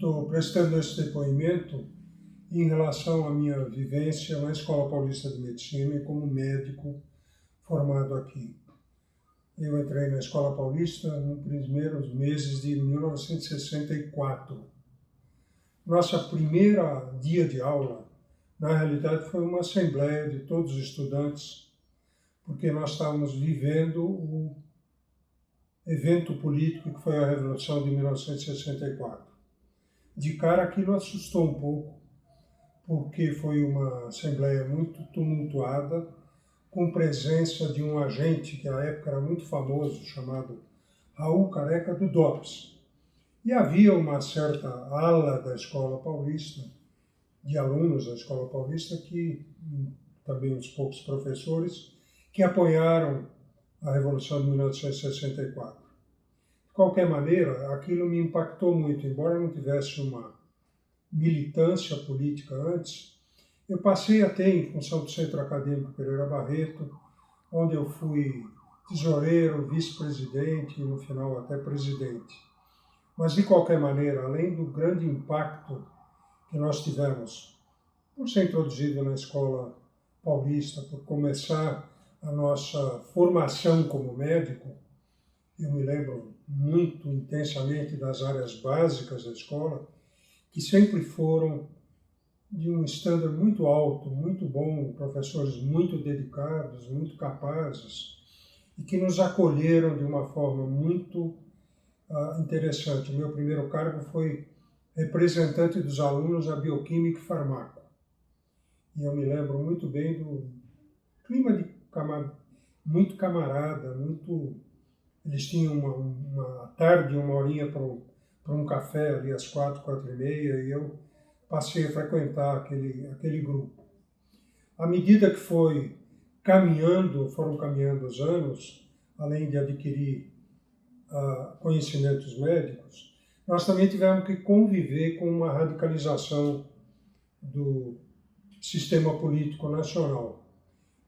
Estou prestando esse depoimento em relação à minha vivência na Escola Paulista de Medicina e como médico formado aqui. Eu entrei na Escola Paulista nos primeiros meses de 1964. Nossa primeira dia de aula, na realidade, foi uma assembleia de todos os estudantes, porque nós estávamos vivendo o evento político que foi a Revolução de 1964. De cara, aquilo assustou um pouco, porque foi uma assembleia muito tumultuada, com presença de um agente que à época era muito famoso, chamado Raul Careca do DOPS. E havia uma certa ala da Escola Paulista, de alunos da Escola Paulista, que também uns poucos professores, que apoiaram a Revolução de 1964. De qualquer maneira, aquilo me impactou muito, embora eu não tivesse uma militância política antes. Eu passei a ter, em função do Centro Acadêmico Pereira Barreto, onde eu fui tesoureiro, vice-presidente e, no final, até presidente. Mas, de qualquer maneira, além do grande impacto que nós tivemos por ser introduzido na Escola Paulista, por começar a nossa formação como médico, eu me lembro muito intensamente das áreas básicas da escola, que sempre foram de um estándar muito alto, muito bom, professores muito dedicados, muito capazes, e que nos acolheram de uma forma muito interessante. O meu primeiro cargo foi representante dos alunos da Bioquímica e Farmaco. E eu me lembro muito bem do clima de muito camarada, muito... Eles tinham uma tarde, uma horinha para um café ali às 4h, 4h30, e eu passei a frequentar aquele grupo. À medida que foram caminhando os anos, além de adquirir conhecimentos médicos, nós também tivemos que conviver com uma radicalização do sistema político nacional.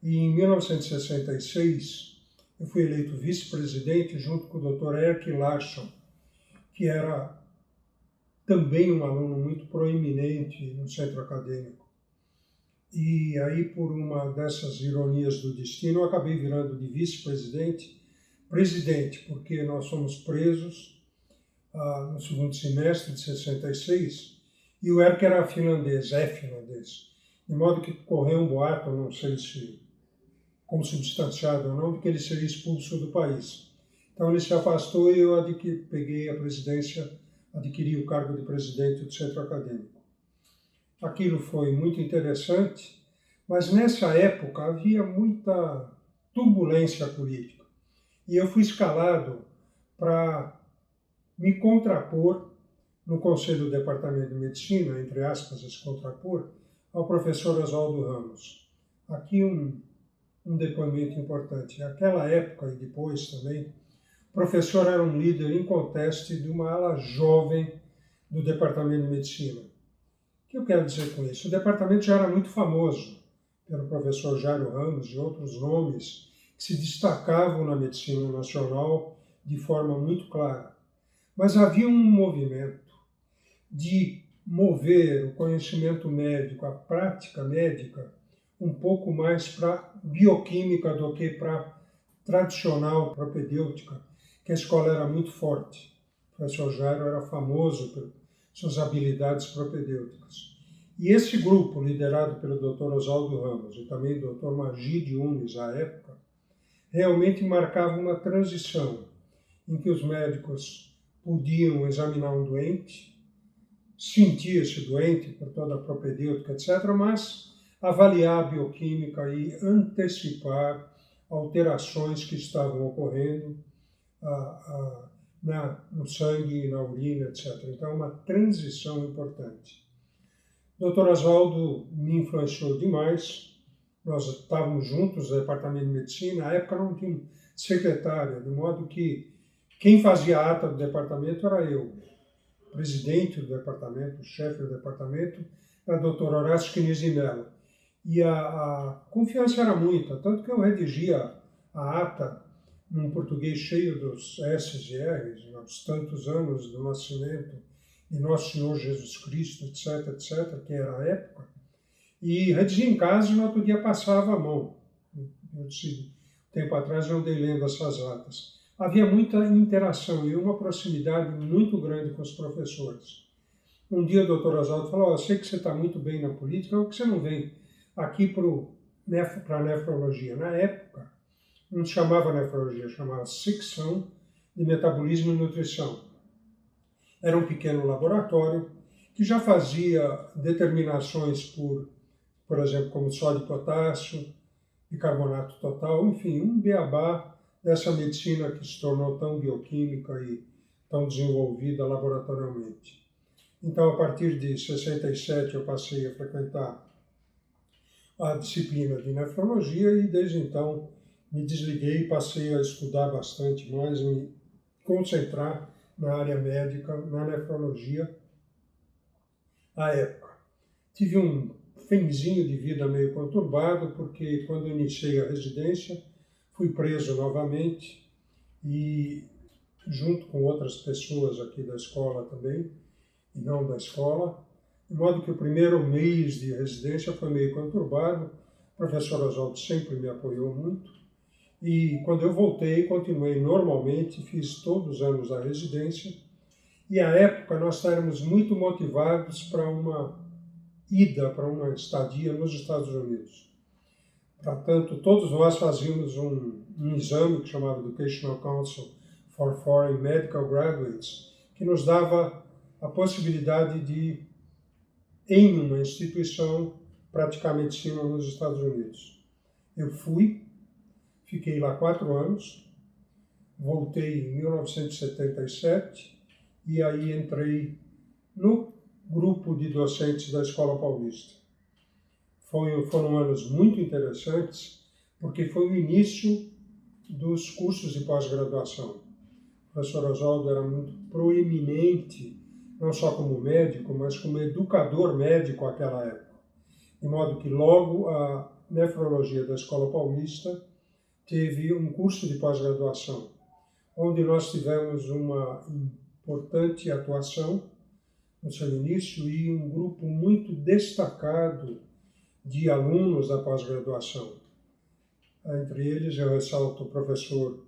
E em 1966, eu fui eleito vice-presidente junto com o Dr. Erk Larson, que era também um aluno muito proeminente no centro acadêmico. E aí, por uma dessas ironias do destino, eu acabei virando de vice-presidente, presidente, porque nós fomos presos no segundo semestre de 66, e o Erk era finlandês, é finlandês. De modo que correu um boato, não sei se consubstanciado ou não, de que ele seria expulso do país. Então ele se afastou e eu peguei a presidência, adquiri o cargo de presidente do centro acadêmico. Aquilo foi muito interessante, mas nessa época havia muita turbulência política. E eu fui escalado para me contrapor no Conselho do Departamento de Medicina, entre aspas, esse contrapor, ao professor Oswaldo Ramos. Aqui um depoimento importante. Naquela época e depois também, o professor era um líder inconteste de uma ala jovem do Departamento de Medicina. O que eu quero dizer com isso? O departamento já era muito famoso pelo professor Jairo Ramos e outros nomes que se destacavam na medicina nacional de forma muito clara. Mas havia um movimento de mover o conhecimento médico, a prática médica, um pouco mais para bioquímica do que para tradicional propedêutica, que a escola era muito forte. O professor Jairo era famoso por suas habilidades propedêuticas. E esse grupo, liderado pelo Dr. Oswaldo Ramos e também do Dr. Magide Unes, à época, realmente marcava uma transição em que os médicos podiam examinar um doente, sentir esse doente por toda a propedêutica, etc., mas avaliar a bioquímica e antecipar alterações que estavam ocorrendo no sangue, na urina, etc. Então, é uma transição importante. O Dr. Oswaldo me influenciou demais. Nós estávamos juntos no Departamento de Medicina. Na época não tinha secretária, de modo que quem fazia a ata do departamento era eu. O presidente do departamento, o chefe do departamento, era o Dr. Horácio Quiniz de Mello. E a confiança era muita, tanto que eu redigia a ata num português cheio dos S's e R's, aos tantos anos do nascimento de Nosso Senhor Jesus Cristo, etc., etc., que era a época, e redigia em casa e no outro dia passava a mão. Tempo atrás eu andei lendo essas atas. Havia muita interação e uma proximidade muito grande com os professores. Um dia o doutor Oswaldo falou, eu sei que você está muito bem na política, por que você não vem aqui para a nefrologia? Na época, não se chamava nefrologia, chamava secção de metabolismo e nutrição. Era um pequeno laboratório que já fazia determinações por exemplo, como sódio e potássio, bicarbonato total, enfim, um beabá dessa medicina que se tornou tão bioquímica e tão desenvolvida laboratorialmente. Então, a partir de 67, eu passei a frequentar a disciplina de nefrologia e, desde então, me desliguei e passei a estudar bastante mais, me concentrar na área médica, na nefrologia, à época. Tive um finzinho de vida meio conturbado, porque quando eu iniciei a residência, fui preso novamente e, junto com outras pessoas aqui da escola também, e não da escola, de modo que o primeiro mês de residência foi meio conturbado. O professor Oswaldo sempre me apoiou muito. E quando eu voltei, continuei normalmente, fiz todos os anos da residência. E à época nós éramos muito motivados para uma ida, para uma estadia nos Estados Unidos. Portanto, todos nós fazíamos um exame que chamava Educational Council for Foreign Medical Graduates, que nos dava a possibilidade de, em uma instituição, praticar medicina nos Estados Unidos. Eu fui, fiquei lá 4 anos, voltei em 1977 e aí entrei no grupo de docentes da Escola Paulista. Foram anos muito interessantes, porque foi o início dos cursos de pós-graduação. O professor Oswaldo era muito proeminente, não só como médico, mas como educador médico naquela época. De modo que logo a nefrologia da Escola Paulista teve um curso de pós-graduação, onde nós tivemos uma importante atuação no seu início e um grupo muito destacado de alunos da pós-graduação. Entre eles eu ressalto o professor,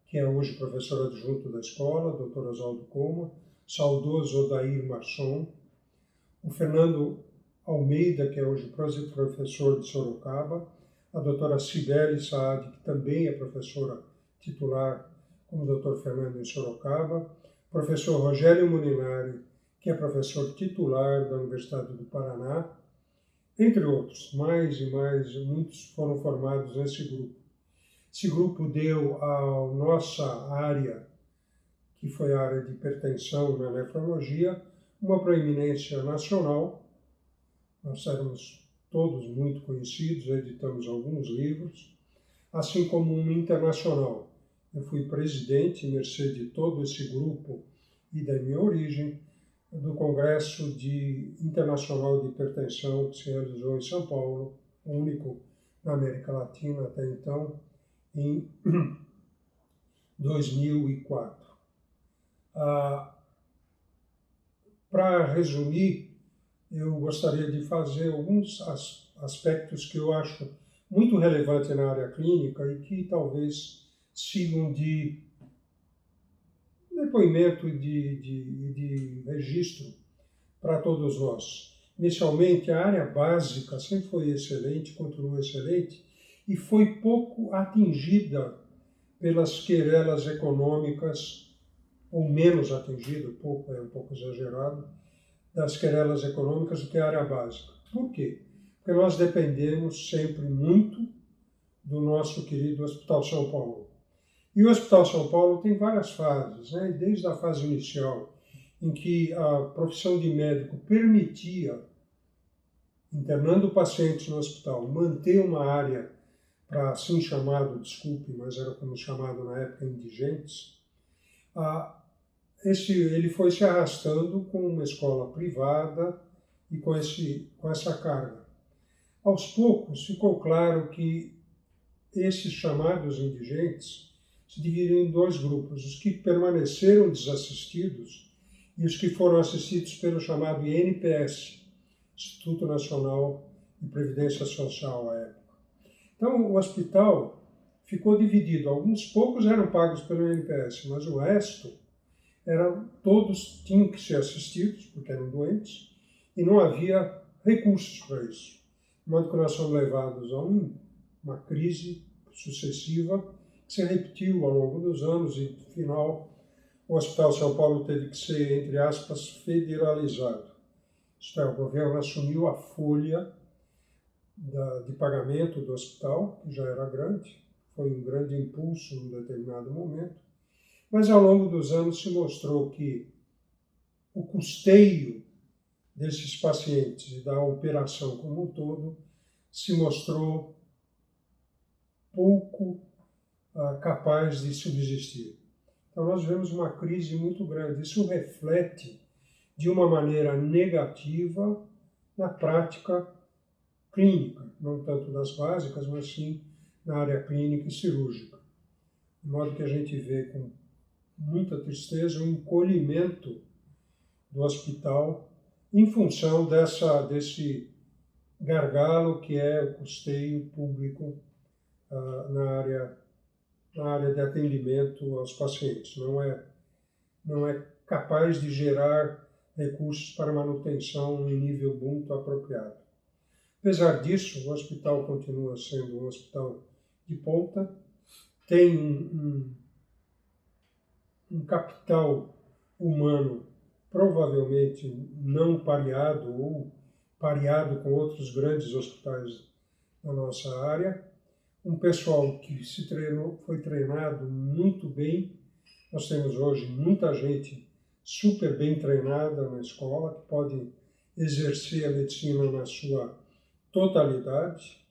que é hoje professor adjunto da escola, Dr. Oswaldo Coma, saudoso Odair Marçom, o Fernando Almeida, que é hoje professor de Sorocaba, a doutora Cibele Saad, que também é professora titular, como Dr. Fernando em Sorocaba, o professor Rogério Molinari, que é professor titular da Universidade do Paraná, entre outros, mais e mais, muitos foram formados nesse grupo. Esse grupo deu à nossa área, que foi a área de hipertensão na nefrologia, uma proeminência nacional. Nós éramos todos muito conhecidos, editamos alguns livros, assim como uma internacional. Eu fui presidente, mercê de todo esse grupo e da minha origem, do Congresso Internacional de Hipertensão, que se realizou em São Paulo, o único na América Latina até então, em 2004. Para resumir, eu gostaria de fazer alguns aspectos que eu acho muito relevantes na área clínica e que talvez sirvam de depoimento de registro para todos nós. Inicialmente, a área básica sempre foi excelente, continua excelente, e foi pouco atingida pelas querelas econômicas, ou menos atingida, pouco é um pouco exagerado, das querelas econômicas do que a área básica. Por quê? Porque nós dependemos sempre muito do nosso querido Hospital São Paulo. E o Hospital São Paulo tem várias fases, né? Desde a fase inicial, em que a profissão de médico permitia, internando pacientes no hospital, manter uma área para assim chamado, desculpe, mas era como chamado na época, indigentes, ele foi se arrastando com uma escola privada e com essa carga. Aos poucos ficou claro que esses chamados indigentes se dividiram em 2 grupos, os que permaneceram desassistidos e os que foram assistidos pelo chamado INPS, Instituto Nacional de Previdência Social à época. Então, o hospital ficou dividido. Alguns poucos eram pagos pelo INPS, mas o resto, todos tinham que ser assistidos, porque eram doentes, e não havia recursos para isso. De modo que nós fomos levados a uma crise sucessiva, que se repetiu ao longo dos anos, e, no final, o Hospital São Paulo teve que ser, entre aspas, federalizado. Isto é, o governo assumiu a folha de pagamento do hospital, que já era grande, foi um grande impulso em um determinado momento, mas ao longo dos anos se mostrou que o custeio desses pacientes e da operação como um todo se mostrou pouco capaz de subsistir. Então nós vemos uma crise muito grande. Isso reflete de uma maneira negativa na prática clínica, não tanto das básicas, mas sim na área clínica e cirúrgica. De modo que a gente vê com muita tristeza o encolhimento do hospital em função desse gargalo que é o custeio público na área de atendimento aos pacientes. Não é capaz de gerar recursos para manutenção em nível muito apropriado. Apesar disso, o hospital continua sendo um hospital de ponta, tem um capital humano provavelmente não pareado ou pareado com outros grandes hospitais da nossa área, um pessoal que foi treinado muito bem. Nós temos hoje muita gente super bem treinada na escola, que pode exercer a medicina na sua totalidade.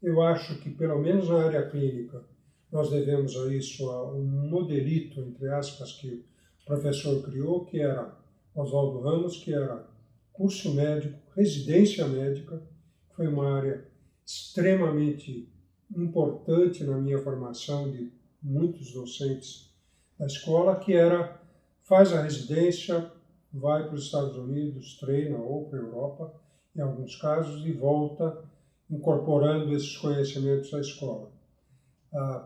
Eu acho que, pelo menos na área clínica, nós devemos a isso a um modelito, entre aspas, que o professor criou, que era Oswaldo Ramos, que era curso médico, residência médica, que foi uma área extremamente importante na minha formação de muitos docentes da escola, que era faz a residência, vai para os Estados Unidos, treina ou para a Europa, em alguns casos, e volta incorporando esses conhecimentos à escola.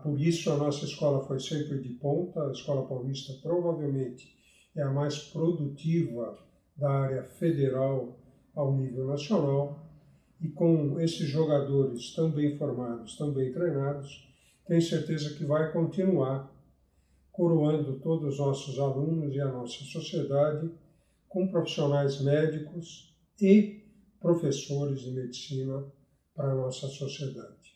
Por isso a nossa escola foi sempre de ponta. A Escola Paulista provavelmente é a mais produtiva da área federal ao nível nacional, e com esses jogadores tão bem formados, tão bem treinados, tenho certeza que vai continuar coroando todos os nossos alunos e a nossa sociedade com profissionais médicos e professores de medicina para a nossa sociedade.